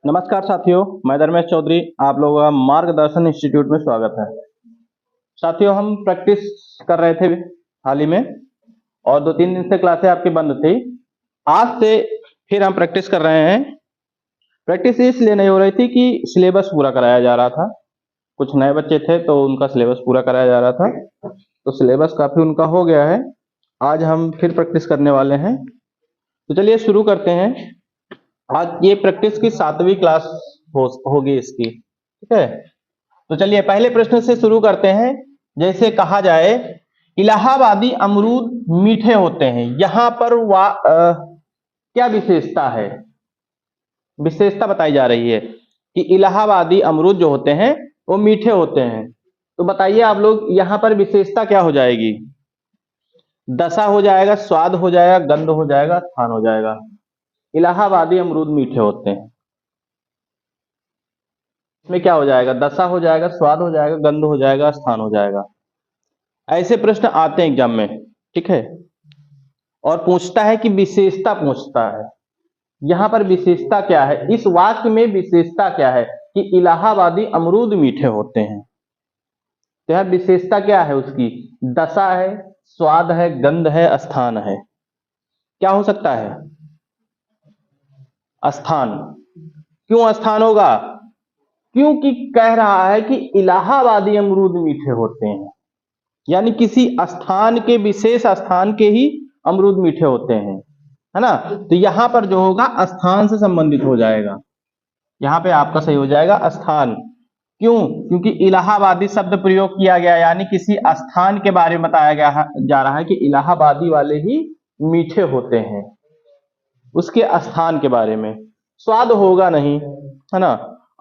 नमस्कार साथियों, मैं धर्मेश चौधरी। आप लोगों का मार्गदर्शन इंस्टीट्यूट में स्वागत है। साथियों, हम प्रैक्टिस कर रहे थे हाल ही में और 2-3 दिन से क्लासें आपकी बंद थी। आज से फिर हम प्रैक्टिस कर रहे हैं। प्रैक्टिस इसलिए नहीं हो रही थी कि सिलेबस पूरा कराया जा रहा था। कुछ नए बच्चे थे तो उनका सिलेबस पूरा कराया जा रहा था, तो सिलेबस काफी उनका हो गया है। आज हम फिर प्रैक्टिस करने वाले हैं, तो चलिए शुरू करते हैं। आज ये प्रैक्टिस की 7वीं क्लास होगी इसकी, ठीक है। तो चलिए पहले प्रश्न से शुरू करते हैं। जैसे कहा जाए, इलाहाबादी अमरूद मीठे होते हैं, यहां पर क्या विशेषता है? विशेषता बताई जा रही है कि इलाहाबादी अमरूद जो होते हैं वो मीठे होते हैं। तो बताइए आप लोग, यहां पर विशेषता क्या हो जाएगी? दशा हो जाएगा, स्वाद हो जाएगा, गंध हो जाएगा, स्थान हो जाएगा। इलाहाबादी अमरूद मीठे होते हैं, इसमें क्या हो जाएगा? दशा हो जाएगा, स्वाद हो जाएगा, गंध हो जाएगा, स्थान हो जाएगा। ऐसे प्रश्न आते हैं एग्जाम में, ठीक है। और पूछता है कि विशेषता पूछता है। यहां पर विशेषता क्या है? इस वाक्य में विशेषता क्या है कि इलाहाबादी अमरूद मीठे होते हैं? तो यह विशेषता क्या है उसकी? दशा है, स्वाद है, गंध है, स्थान है। क्या हो सकता है? स्थान। क्यों स्थान होगा? क्योंकि कह रहा है कि इलाहाबादी अमरूद मीठे होते हैं, यानी किसी स्थान के, विशेष स्थान के ही अमरूद मीठे होते हैं, है ना। तो यहां पर जो होगा स्थान से संबंधित हो जाएगा। यहां पे आपका सही हो जाएगा स्थान। क्यों? क्योंकि इलाहाबादी शब्द प्रयोग किया गया, यानी किसी स्थान के बारे में बताया गया जा रहा है कि इलाहाबादी वाले ही मीठे होते हैं, उसके स्थान के बारे में। स्वाद होगा नहीं, है ना।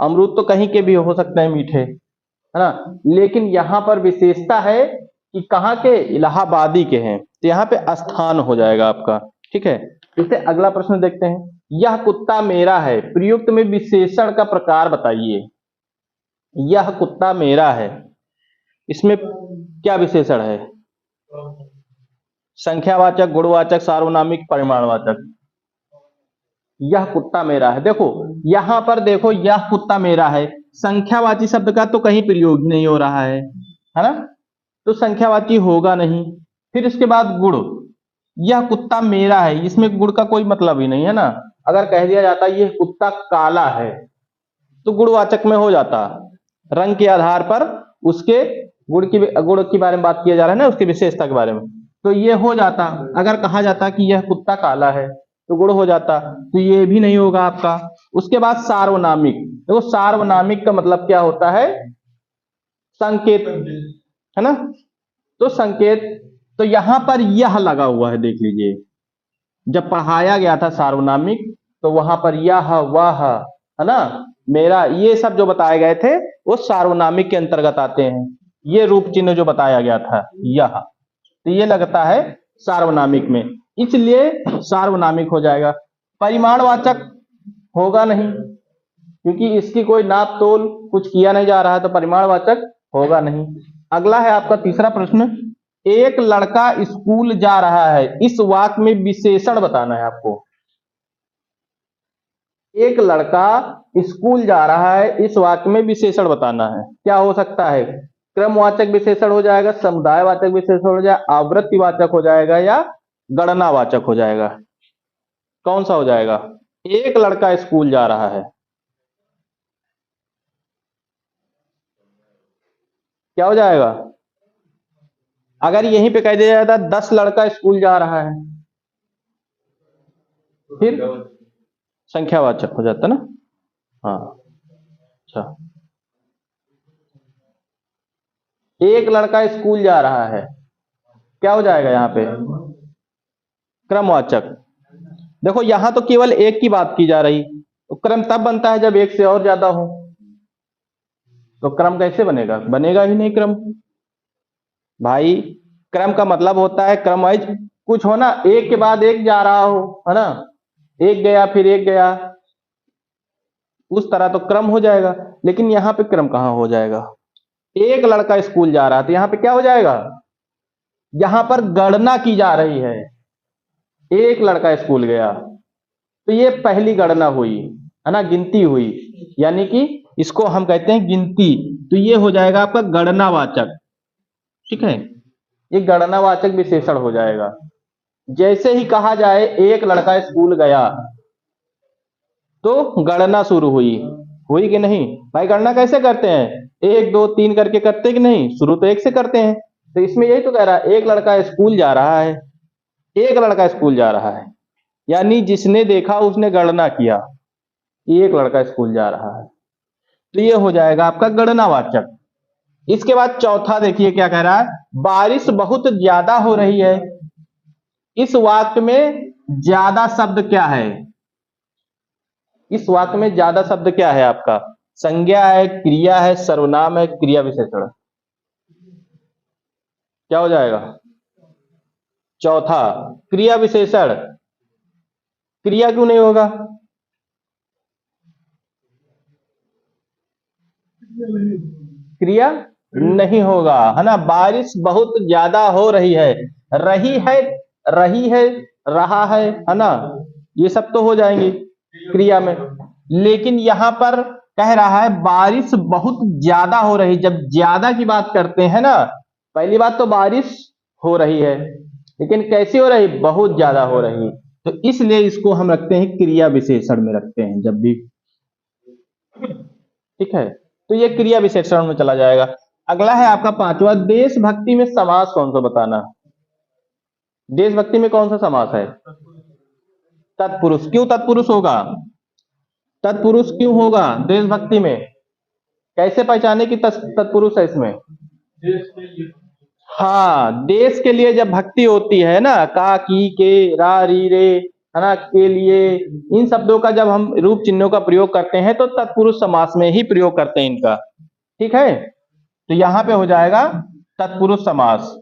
अमरूद तो कहीं के भी हो सकते हैं मीठे, है ना। लेकिन यहां पर विशेषता है कि कहाँ के? इलाहाबादी के हैं, तो यहाँ पे स्थान हो जाएगा आपका, ठीक है। इससे अगला प्रश्न देखते हैं। यह कुत्ता मेरा है, प्रयुक्त में विशेषण का प्रकार बताइए। यह कुत्ता मेरा है, इसमें क्या विशेषण है? संख्यावाचक, गुणवाचक, सार्वनामिक, परिमाणवाचक। यह कुत्ता मेरा है। देखो यहां पर देखो, यह कुत्ता मेरा है, संख्यावाची शब्द का तो कहीं प्रयोग नहीं हो रहा है ना, तो संख्यावाची होगा नहीं। फिर इसके बाद गुण, यह कुत्ता मेरा है, इसमें गुण का कोई मतलब ही नहीं है ना। अगर कह दिया जाता यह कुत्ता काला है तो गुणवाचक में हो जाता। रंग के आधार पर उसके गुण के बारे में बात किया जा रहा है ना, उसकी विशेषता के बारे में, तो ये हो जाता। अगर कहा जाता कि यह कुत्ता काला है तो गुण हो जाता, तो ये भी नहीं होगा आपका। उसके बाद सार्वनामिक। देखो सार्वनामिक का मतलब क्या होता है? संकेत, है ना। तो संकेत, तो यहां पर यह लगा हुआ है, देख लीजिए। जब पढ़ाया गया था सार्वनामिक तो वहां पर यह, वह, है ना, मेरा, ये सब जो बताए गए थे वो सार्वनामिक के अंतर्गत आते हैं। ये रूप चिन्ह जो बताया गया था यह, तो ये लगता है सार्वनामिक में, इसलिए सार्वनामिक हो जाएगा। परिमाणवाचक होगा नहीं, क्योंकि इसकी कोई नाप तोल कुछ किया नहीं जा रहा है, तो परिमाणवाचक होगा नहीं। अगला है आपका तीसरा प्रश्न। एक लड़का स्कूल जा रहा है, इस वाक्य में विशेषण बताना है आपको। एक लड़का स्कूल जा रहा है, इस वाक्य में विशेषण बताना है। क्या हो सकता है? क्रमवाचक विशेषण हो जाएगा, समुदायवाचक विशेषण हो जाएगा, आवृत्तिवाचक हो जाएगा, या गणनावाचक हो जाएगा? कौन सा हो जाएगा? एक लड़का स्कूल जा रहा है, क्या हो जाएगा? अगर यहीं पे कह दिया जाता 10 लड़का स्कूल जा रहा है, फिर संख्यावाचक हो जाता ना। हाँ, अच्छा। एक लड़का स्कूल जा रहा है, क्या हो जाएगा यहाँ पे? क्रमवाचक। देखो यहां तो केवल एक की बात की जा रही, तो क्रम तब बनता है जब एक से और ज्यादा हो, तो क्रम कैसे बनेगा? बनेगा ही नहीं क्रम भाई। क्रम का मतलब होता है क्रम वाइज कुछ हो ना, एक के बाद एक जा रहा हो, है ना, एक गया फिर एक गया, उस तरह तो क्रम हो जाएगा। लेकिन यहाँ पे क्रम कहाँ हो जाएगा? एक लड़का स्कूल जा रहा है, तो यहाँ पे क्या हो जाएगा? यहां पर गणना की जा रही है। एक लड़का स्कूल गया तो ये पहली गणना हुई, है ना, गिनती हुई, यानी कि इसको हम कहते हैं गिनती। तो ये हो जाएगा आपका गणनावाचक। ठीक है, ये गणनावाचक विशेषण हो जाएगा। जैसे ही कहा जाए एक लड़का स्कूल गया, तो गणना शुरू हुई, हुई कि नहीं भाई? गणना कैसे करते हैं? 1 2 3 करके करते कि नहीं? शुरू तो 1 से करते हैं। तो इसमें यही तो कह रहा है, एक लड़का स्कूल जा रहा है, एक लड़का स्कूल जा रहा है, यानी जिसने देखा उसने गणना किया, एक लड़का स्कूल जा रहा है। तो ये हो जाएगा आपका गणनावाचक। इसके बाद चौथा देखिए क्या कह रहा है, बारिश बहुत ज्यादा हो रही है। इस वाक्य में ज्यादा शब्द क्या है? इस वाक्य में ज्यादा शब्द क्या है आपका? संज्ञा है, क्रिया है, सर्वनाम है, क्रिया विशेषण? क्या हो जाएगा? चौथा, क्रिया विशेषण। क्रिया क्यों नहीं होगा? क्रिया नहीं होगा, है ना। बारिश बहुत ज्यादा हो रही है, रही है, रही है, रहा है ना, ये सब तो हो जाएंगे क्रिया में। लेकिन यहां पर कह रहा है बारिश बहुत ज्यादा हो रही। जब ज्यादा की बात करते हैं ना, पहली बात तो बारिश हो रही है, लेकिन कैसी हो रही? बहुत ज्यादा हो रही। तो इसलिए इसको हम रखते हैं क्रिया विशेषण में रखते हैं जब भी। ठीक है, तो ये क्रिया विशेषण में चला जाएगा। अगला है आपका पांचवा, देशभक्ति में समास कौन सा बताना। देशभक्ति में कौन सा समास है? तत्पुरुष। क्यों तत्पुरुष होगा? तत्पुरुष क्यों होगा देशभक्ति में? कैसे पहचाने कि तत्पुरुष है इसमें? हाँ, देश के लिए जब भक्ति होती है ना, का, की, के, रा, री, रे, है ना, के लिए, इन शब्दों का जब हम रूप चिन्हों का प्रयोग करते हैं तो तत्पुरुष समास में ही प्रयोग करते हैं इनका। ठीक है, तो यहां पे हो जाएगा तत्पुरुष समास,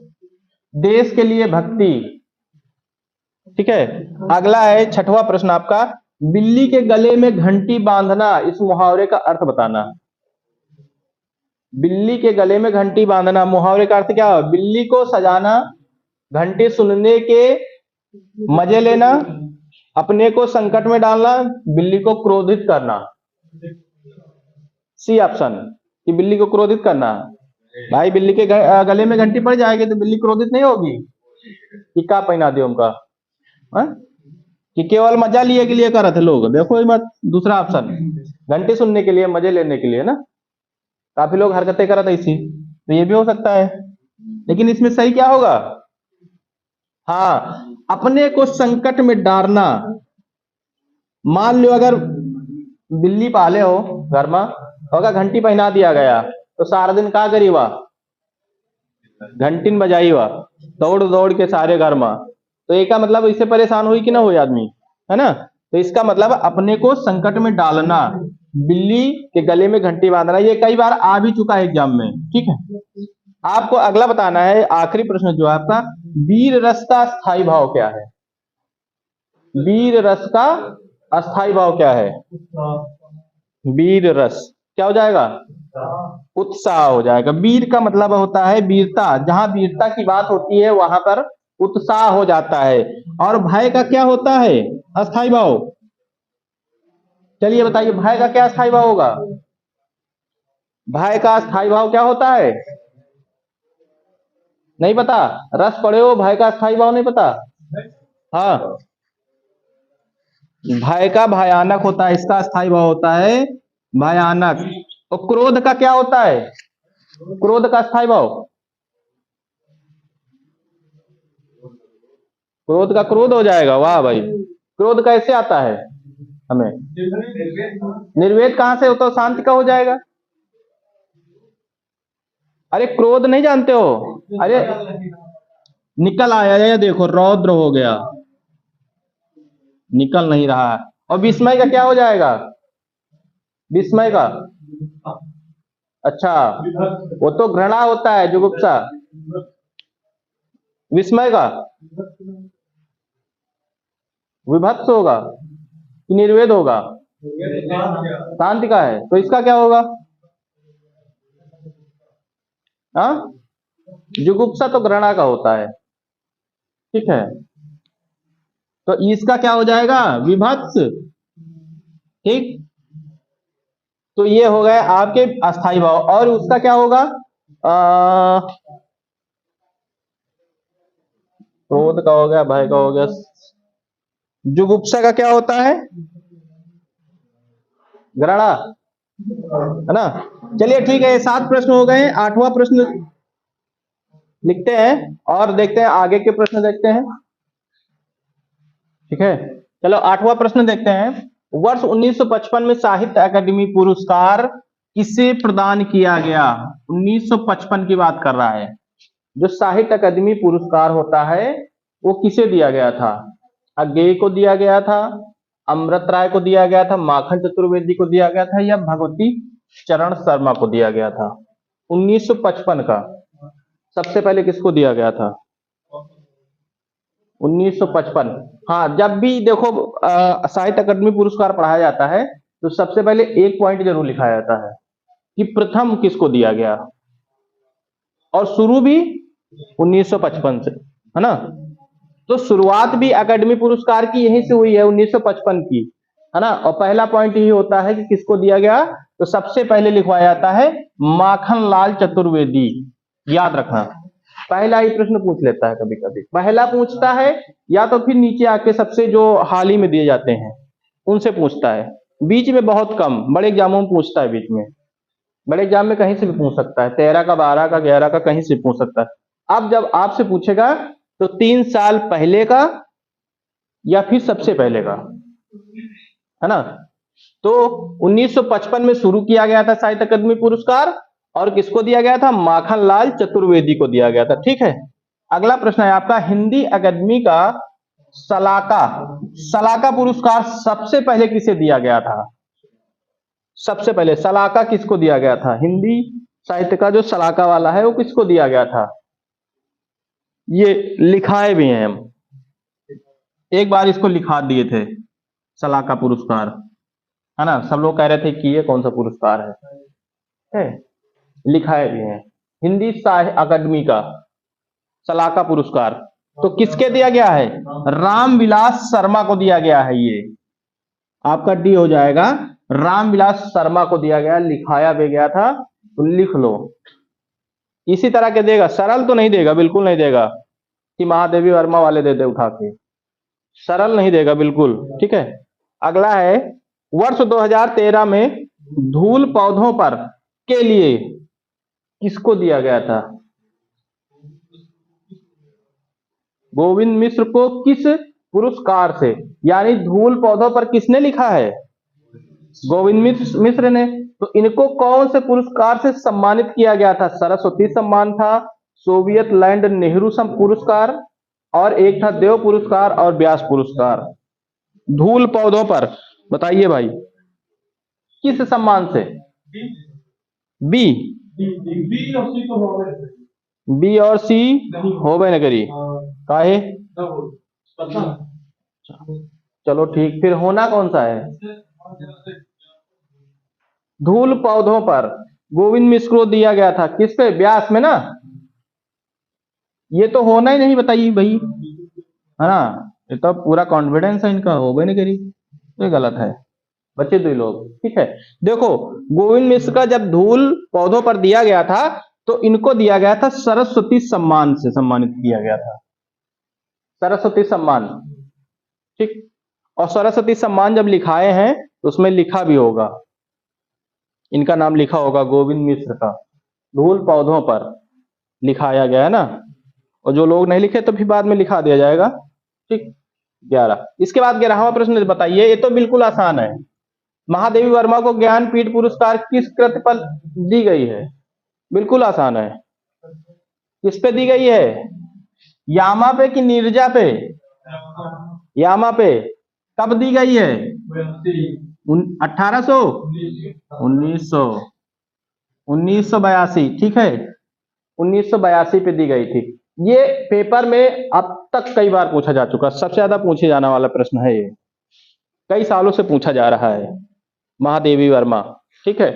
देश के लिए भक्ति। ठीक है, अगला है छठवां प्रश्न आपका, बिल्ली के गले में घंटी बांधना, इस मुहावरे का अर्थ बताना। बिल्ली के गले में घंटी बांधना, मुहावरे का अर्थ क्या है? बिल्ली को सजाना, घंटी सुनने के मजे लेना, अपने को संकट में डालना, बिल्ली को क्रोधित करना। सी ऑप्शन, कि बिल्ली को क्रोधित करना। भाई बिल्ली के गले में घंटी पड़ जाएगी तो बिल्ली क्रोधित नहीं होगी कि का पहना दियो उनका, कि केवल मजा लिए के लिए कर रहे थे लोग? देखो ये मत, दूसरा ऑप्शन, घंटी सुनने के लिए, मजे लेने के लिए ना, काफी लोग हरकतें कर रहे थे इसी, तो ये भी हो सकता है। लेकिन इसमें सही क्या होगा? हाँ, अपने को संकट में डालना। मान लो अगर बिल्ली पाले हो घर में, अगर घंटी पहना दिया गया तो सारा दिन क्या करी हुआ? घंटीन बजाई हुआ, दौड़ दौड़ के सारे घर में। तो एक का मतलब इससे परेशान हुई कि ना हुई आदमी, है ना। तो इसका मतलब अपने को संकट में डालना, बिल्ली के गले में घंटी बांधना, ये कई बार आ भी चुका है एग्जाम में। ठीक है, आपको अगला बताना है, आखिरी प्रश्न जो है आपका, वीर रस का स्थायी भाव क्या है? वीर रस का अस्थाई भाव क्या है? वीर रस क्या हो जाएगा? उत्साह हो जाएगा। वीर का मतलब होता है वीरता, जहां वीरता की बात होती है वहां पर उत्साह हो जाता है। और भय का क्या होता है? अस्थाई भाव। चलिए बताइए, भय का क्या अस्थाई भाव होगा? भय का अस्थाई भाव क्या होता है? नहीं पता? रस पढ़े हो, भय का अस्थाई भाव नहीं पता? हाँ, भय का भयानक होता है, इसका अस्थाई भाव होता है भयानक। और क्रोध का क्या होता है? क्रोध का अस्थाई भाव, क्रोध का क्रोध हो जाएगा। वाह भाई, क्रोध कैसे आता है हमें? निर्वेद कहां से होता है? शांति का हो जाएगा। अरे क्रोध नहीं जानते हो? अरे निकल आया, ये देखो रौद्र हो गया, निकल नहीं रहा है। और विस्मय का क्या हो जाएगा? विस्मय का, अच्छा वो तो घृणा होता है, जुगुप्सा। विस्मय का विभत्स होगा कि निर्वेद होगा? शांति का है, तो इसका क्या होगा? हाँ, जुगुप्सा तो घृणा का होता है। ठीक है, तो इसका क्या हो जाएगा? विभत्स। ठीक, तो ये हो गए आपके अस्थाई भाव। और उसका क्या होगा? क्रोध का हो गया, भय का हो गया, जुगुप्सा का क्या होता है? घृणा, है ना। चलिए ठीक है, 7 प्रश्न हो गए। 8वां प्रश्न लिखते हैं और देखते हैं आगे के प्रश्न देखते हैं। ठीक है, चलो 8वां प्रश्न देखते हैं। वर्ष 1955 में साहित्य अकादमी पुरस्कार किसे प्रदान किया गया? 1955 की बात कर रहा है। जो साहित्य अकादमी पुरस्कार होता है वो किसे दिया गया था? अज्ञेय को दिया गया था, अमृत राय को दिया गया था, माखन चतुर्वेदी को दिया गया था, या भगवती चरण शर्मा को दिया गया था? 1955 का सबसे पहले किसको दिया गया था? 1955। हाँ, जब भी देखो साहित्य अकादमी पुरस्कार पढ़ाया जाता है तो सबसे पहले एक पॉइंट जरूर लिखा जाता है कि प्रथम किसको दिया गया, और शुरू भी 1955 से, है ना। तो शुरुआत भी अकादमी पुरस्कार की यहीं से हुई है, 1955 की, है ना। और पहला पॉइंट यही होता है कि किसको दिया गया, तो सबसे पहले लिखवाया जाता है माखन लाल चतुर्वेदी। याद रखना, पहला ही प्रश्न पूछ लेता है, कभी कभी पहला पूछता है, या तो फिर नीचे आके सबसे जो हाल ही में दिए जाते हैं उनसे पूछता है। बीच में बहुत कम, बड़े एग्जामों में पूछता है बीच में। बड़े एग्जाम में कहीं से भी पूछ सकता है, 13 का, 12 का, 11 का, कहीं से पूछ सकता है। अब जब आपसे पूछेगा तो 3 साल पहले का या फिर सबसे पहले का, है ना। तो 1955 में शुरू किया गया था साहित्य अकादमी पुरस्कार, और किसको दिया गया था? माखन लाल चतुर्वेदी को दिया गया था। ठीक है, अगला प्रश्न है आपका, हिंदी अकादमी का सलाका सलाका पुरस्कार सबसे पहले किसे दिया गया था? सबसे पहले सलाका किसको दिया गया था? हिंदी साहित्य का जो सलाका वाला है वो किसको दिया गया था? ये लिखाए भी हैं हम, एक बार इसको लिखा दिए थे, सलाका पुरस्कार, है ना। सब लोग कह रहे थे कि ये कौन सा पुरस्कार है, लिखाए भी हैं। हिंदी साहित्य अकादमी का सलाका पुरस्कार तो किसके दिया गया है? रामविलास शर्मा को दिया गया है। ये आपका डी हो जाएगा, रामविलास शर्मा को दिया गया, लिखाया भी गया था, तो लिख लो। इसी तरह के देगा, सरल तो नहीं देगा, बिल्कुल नहीं देगा कि महादेवी वर्मा वाले दे दे उठा के, सरल नहीं देगा बिल्कुल। ठीक है, अगला है, वर्ष 2013 में धूल पौधों पर के लिए किसको दिया गया था? गोविंद मिश्र को किस पुरस्कार से? यानी धूल पौधों पर किसने लिखा है? गोविंद मिश्र ने। तो इनको कौन से पुरस्कार से सम्मानित किया गया था? सरस्वती सम्मान था, सोवियत लैंड नेहरू पुरस्कार, और एक था देव पुरस्कार और व्यास पुरस्कार। धूल पौधों पर बताइए भाई, किस सम्मान से? बी, बी और सी होबे न करी, काहे? चलो ठीक, फिर होना कौन सा है? धूल पौधों पर गोविंद मिश्र को दिया गया था, किस पे? व्यास में ना। ये तो होना ही नहीं, बताइए भाई, है ना। ये तो पूरा कॉन्फिडेंस है इनका, होबे नहीं करी, तो ये गलत है। बच्चे 2 लोग, ठीक है। देखो, गोविंद मिश्र का जब धूल पौधों पर दिया गया था तो इनको दिया गया था सरस्वती सम्मान से सम्मानित किया गया था, सरस्वती सम्मान। ठीक, और सरस्वती सम्मान जब लिखाए हैं तो उसमें लिखा भी होगा, इनका नाम लिखा होगा, गोविंद मिश्र का धूल पौधों पर लिखाया गया है ना। और जो लोग नहीं लिखे तो फिर बाद में लिखा दिया जाएगा। ठीक, 11। इसके बाद 11वां प्रश्न बताइए, ये तो बिल्कुल आसान है। महादेवी वर्मा को ज्ञानपीठ पुरस्कार किस कृति पर दी गई है? बिल्कुल आसान है, किस पे दी गई है? यामा पे कि नीरजा पे? यामा पे। कब दी गई है? 1800, 1982, ठीक है, 1982 पे दी गई थी। ये पेपर में अब तक कई बार पूछा जा चुका, सबसे ज्यादा पूछे जाने वाला प्रश्न है ये, कई सालों से पूछा जा रहा है, महादेवी वर्मा। ठीक है,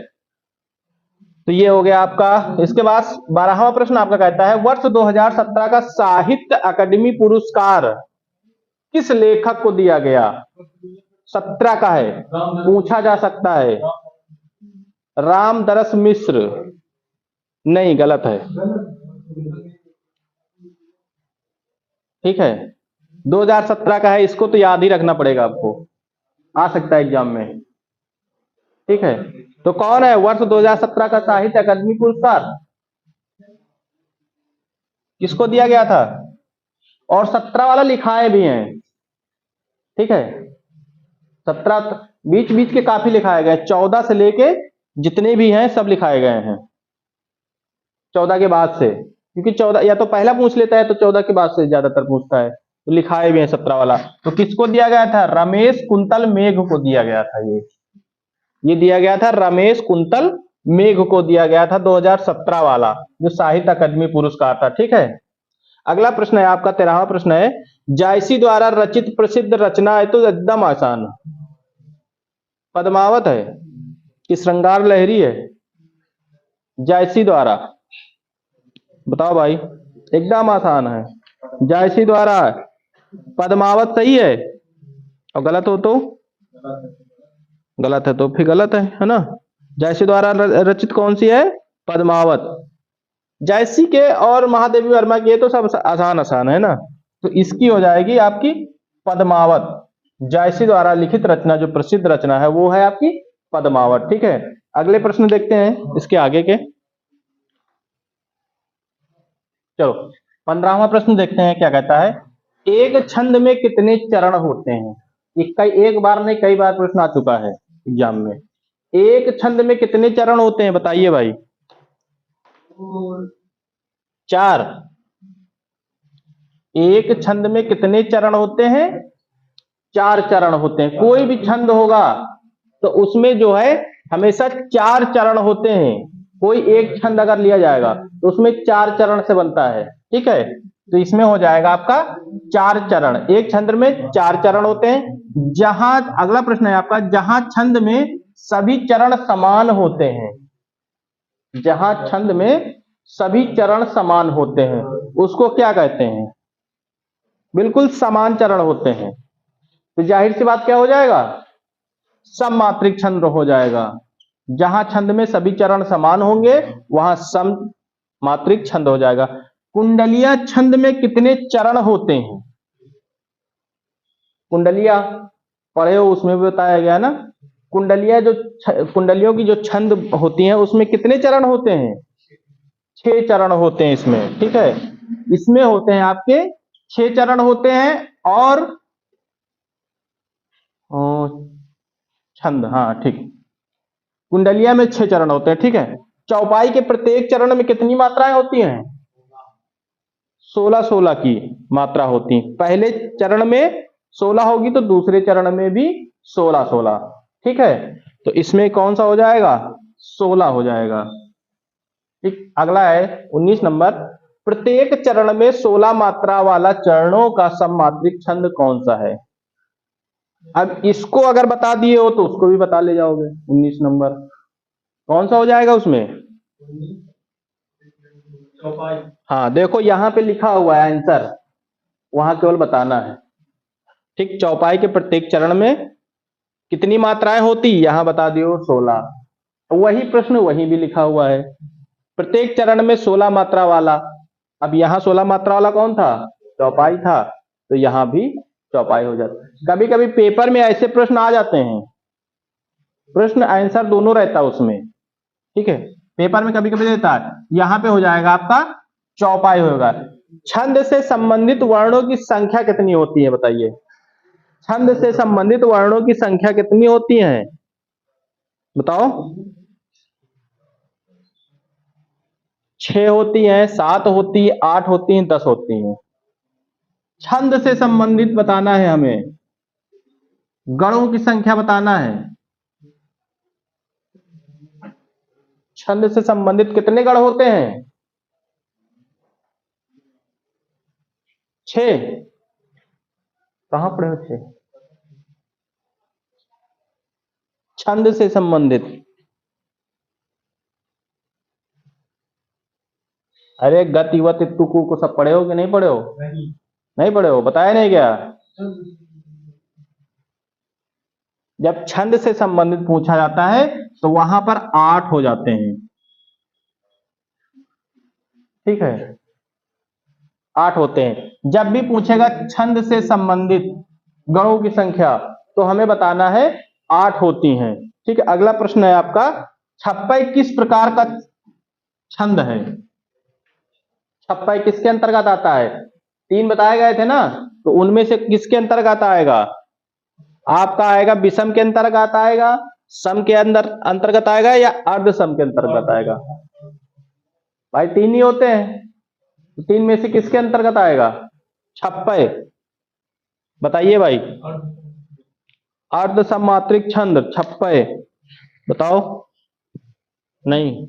तो ये हो गया आपका। इसके बाद 12वां प्रश्न आपका कहता है, वर्ष 2017 का साहित्य अकादमी पुरस्कार किस लेखक को दिया गया? 17 का है, पूछा जा सकता है। रामदरस मिश्र, नहीं गलत है। ठीक है, 2017 का है, इसको तो याद ही रखना पड़ेगा आपको, आ सकता है एग्जाम में। ठीक है, तो कौन है वर्ष 2017 का साहित्य अकादमी पुरस्कार, किसको दिया गया था? और 17 वाला लिखाए भी हैं। ठीक है, 17 बीच बीच के काफी लिखाए गए, 14 से लेके जितने भी हैं सब लिखाए गए हैं 14 के बाद से, क्योंकि 14 या तो पहला पूछ लेता है तो 14 के बाद से ज्यादातर पूछता है, तो लिखाए भी हैं 17 वाला। तो किसको दिया गया था? रमेश कुंतल मेघ को दिया गया था। ये दिया गया था रमेश कुंतल मेघ को दिया गया था 2017 वाला, जो साहित्य अकादमी पुरस्कार था। ठीक है, अगला प्रश्न है आपका 13वां प्रश्न है, जायसी द्वारा रचित प्रसिद्ध रचना है, तो एकदम आसान, पद्मावत है कि श्रृंगार लहरी है? जायसी द्वारा, बताओ भाई, एकदम आसान है, जायसी द्वारा पद्मावत सही है, और गलत हो तो गलत है, तो फिर गलत है ना। जायसी द्वारा रचित कौन सी है? पद्मावत। जायसी के और महादेवी वर्मा के तो सब आसान आसान है ना, तो इसकी हो जाएगी आपकी पद्मावत। जायसी द्वारा लिखित रचना जो प्रसिद्ध रचना है वो है आपकी पद्मावत। ठीक है, अगले प्रश्न देखते हैं इसके आगे के। चलो 15वां प्रश्न देखते हैं क्या कहता है, एक छंद में कितने चरण होते हैं? एक बार नहीं कई बार प्रश्न आ चुका है एग्जाम में। एक छंद में कितने चरण होते हैं बताइए भाई? 4। एक छंद में कितने चरण होते हैं? 4 चरण होते हैं। कोई भी छंद होगा तो उसमें जो है हमेशा 4 चरण होते हैं। कोई एक छंद अगर लिया जाएगा तो उसमें 4 चरण से बनता है। ठीक है, तो इसमें हो जाएगा आपका 4 चरण। एक छंद में 4 चरण होते हैं। जहां अगला प्रश्न है आपका, जहां छंद में सभी चरण समान होते हैं, जहां छंद में सभी चरण समान होते हैं उसको क्या कहते हैं? बिल्कुल समान चरण होते हैं, तो जाहिर सी बात क्या हो जाएगा? सममात्रिक छंद हो जाएगा। जहां छंद में सभी चरण समान होंगे वहां सम मात्रिक छंद हो जाएगा। कुंडलिया छंद में कितने चरण होते हैं? कुंडलिया पढ़े हो, उसमें भी बताया गया ना। कुंडलिया जो कुंडलियों की जो छंद होती हैं उसमें कितने चरण होते हैं? 6 चरण होते हैं इसमें। ठीक है, इसमें होते हैं आपके 6 चरण होते हैं। और छंद, हाँ ठीक, कुंडलिया में 6 चरण होते हैं। ठीक है, चौपाई के प्रत्येक चरण में कितनी मात्राएं होती हैं? 16-16 की मात्रा होती है। पहले चरण में 16 होगी तो दूसरे चरण में भी 16-16। ठीक है, तो इसमें कौन सा हो जाएगा? 16 हो जाएगा। ठीक, अगला है 19 नंबर, प्रत्येक चरण में 16 मात्रा वाला चरणों का सममात्रिक छंद कौन सा है? अब इसको अगर बता दिए हो तो उसको भी बता ले जाओगे। 19 नंबर कौन सा हो जाएगा उसमें? हाँ देखो यहां पे लिखा हुआ है आंसर, वहां केवल बताना है। ठीक, चौपाई के प्रत्येक चरण में कितनी मात्राएं होती, यहां बता दियो 16। वही प्रश्न वही भी लिखा हुआ है, प्रत्येक चरण में 16 मात्रा वाला। अब यहां 16 मात्रा वाला कौन था? चौपाई था, तो यहां भी चौपाई हो जाता। कभी कभी पेपर में ऐसे प्रश्न आ जाते हैं, प्रश्न आंसर दोनों रहता है उसमें। ठीक है, पेपर में कभी कभी देता है, यहां पे हो जाएगा आपका चौपाई होगा। छंद से संबंधित वर्णों की संख्या कितनी होती है बताइए? छंद से संबंधित वर्णों की संख्या कितनी होती है बताओ? 6 होती है, 7 होती है, 8 होती है, 10 होती है। छंद से संबंधित बताना है हमें, गणों की संख्या बताना है। छंद से संबंधित कितने गण होते हैं? 6। कहां पढ़े हो 6? छंद से संबंधित, अरे गति वत तुकु को सब पढ़े हो कि नहीं पढ़े हो? नहीं पढ़े हो, बताया नहीं क्या? जब छंद से संबंधित पूछा जाता है तो वहां पर 8 हो जाते हैं। ठीक है, 8 होते हैं। जब भी पूछेगा छंद से संबंधित गणों की संख्या तो हमें बताना है 8 होती हैं। ठीक है, अगला प्रश्न है आपका, छप्पय किस प्रकार का छंद है? छप्पय किसके अंतर्गत आता है? 3 बताए गए थे ना, तो उनमें से किसके अंतर्गत आएगा? आपका आएगा विषम के अंतर्गत आएगा, सम के अंदर अंतर्गत आएगा, या अर्ध सम के अंतर्गत आएगा? भाई 3 ही होते हैं, तो 3 में से किसके अंतर्गत आएगा छप्पय? बताइए भाई। अर्ध सममात्रिक छंद छप्पय, बताओ। नहीं,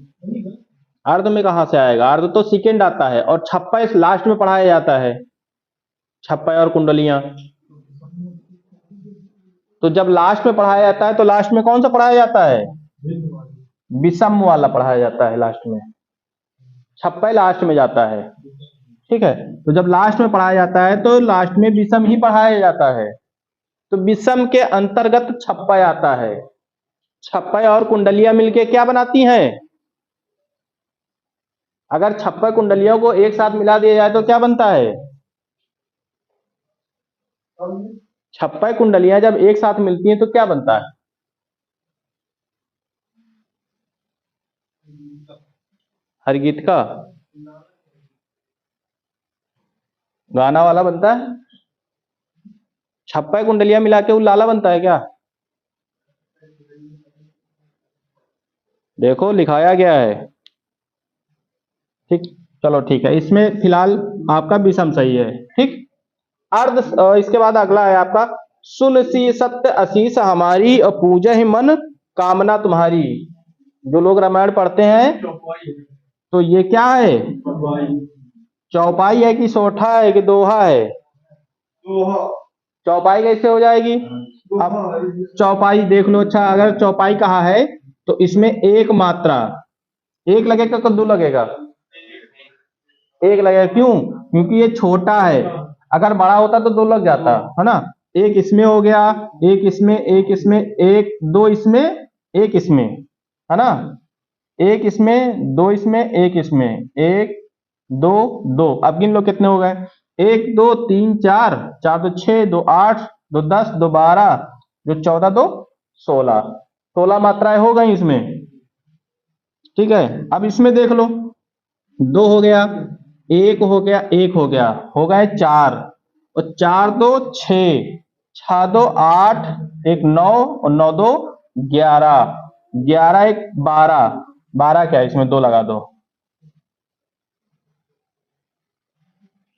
अर्ध में कहां से आएगा? अर्ध तो सेकेंड आता है, और छप्पय लास्ट में पढ़ाया जाता है। छप्पय और कुंडलियां तो जब लास्ट में पढ़ाया जाता है, तो लास्ट में कौन सा पढ़ाया जाता है? विषम वाला पढ़ाया जाता है लास्ट में। छप्पय लास्ट में जाता है। ठीक है, तो जब लास्ट में पढ़ाया जाता है तो लास्ट में विषम ही पढ़ाया जाता है, तो विषम के अंतर्गत छप्पय आता है। छप्पय और कुंडलियां मिलके क्या बनाती हैं? अगर छप्पय कुंडलियों को एक साथ मिला दिया जाए तो क्या बनता है? छप्पय कुंडलियां जब एक साथ मिलती हैं तो क्या बनता है? हरगीत का गाना वाला बनता है। छप्पय कुंडलियां मिला के उलाला बनता है क्या? देखो लिखाया गया है। ठीक, चलो ठीक है, इसमें फिलहाल आपका विषम सही है। ठीक, अर्ध इसके बाद अगला है आपका, सुन सी सत्य असीस हमारी और पूजा ही मन कामना तुम्हारी। जो लोग रामायण पढ़ते हैं तो ये क्या है? चौपाई है कि सोठा है कि दोहा है? चौपाई कैसे हो जाएगी? अब चौपाई देख लो। अच्छा, अगर चौपाई कहा है तो इसमें एक मात्रा, एक लगेगा कि दो लगेगा? एक लगेगा। क्यों? क्योंकि ये छोटा है, अगर बड़ा होता तो दो लग जाता है ना। एक इसमें हो गया, एक इसमें, एक इसमें, एक दो इसमें, एक इसमें, है ना। एक इसमें, दो इसमें, एक इसमें, एक दो दो। अब गिन लो कितने हो गए? एक दो तीन चार, चार दो छह, दो आठ, दो 10, दो 12, दो 14, दो 16। 16 मात्राएं हो गई इसमें। ठीक है, अब इसमें देख लो, दो हो गया, एक हो गया, एक हो गए चार, और चार दो छह, छह दो आठ, एक 9, और 9 दो 11, 11 एक 12, 12 क्या है इसमें दो लगा दो,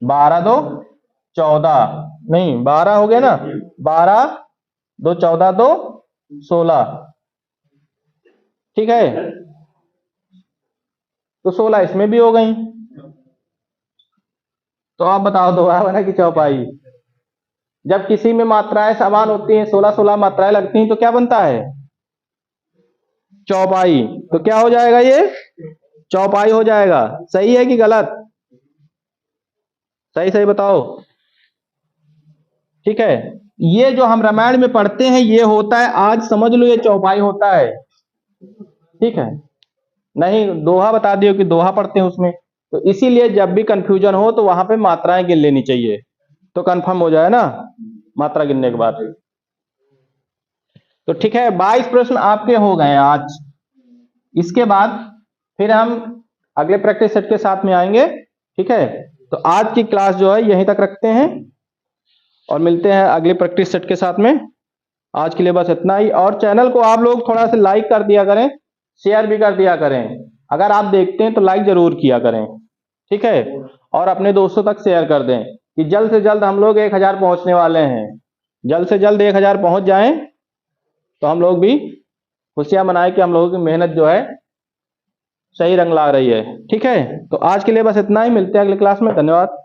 12 दो 14, नहीं 12 हो गया ना, 12 दो 14, दो 16। ठीक है, तो 16 इसमें भी हो गई। तो आप बताओ दोबारा बना कि चौपाई? जब किसी में मात्राएं समान होती हैं, 16 16 मात्राएं लगती हैं, तो क्या बनता है? चौपाई। तो क्या हो जाएगा ये? चौपाई हो जाएगा। सही है कि गलत? सही सही बताओ। ठीक है, ये जो हम रामायण में पढ़ते हैं ये होता है, आज समझ लो ये चौपाई होता है। ठीक है, नहीं दोहा बता दियो कि दोहा पढ़ते हैं उसमें, तो इसीलिए जब भी कंफ्यूजन हो तो वहां पे मात्राएं गिन लेनी चाहिए, तो कंफर्म हो जाए ना मात्रा गिनने के बाद। तो ठीक है, 22 प्रश्न आपके हो गए आज। इसके बाद फिर हम अगले प्रैक्टिस सेट के साथ में आएंगे। ठीक है, तो आज की क्लास जो है यहीं तक रखते हैं, और मिलते हैं अगले प्रैक्टिस सेट के साथ में। आज के लिए बस इतना ही, और चैनल को आप लोग थोड़ा सा लाइक कर दिया करें, शेयर भी कर दिया करें। अगर आप देखते हैं तो लाइक जरूर किया करें। ठीक है, और अपने दोस्तों तक शेयर कर दें कि जल्द से जल्द हम लोग 1000 पहुंचने वाले हैं। जल्द से जल्द 1000 पहुंच जाएं तो हम लोग भी खुशियां मनाएं कि हम लोगों की मेहनत जो है सही रंग ला रही है। ठीक है, तो आज के लिए बस इतना ही, मिलते हैं अगले क्लास में। धन्यवाद।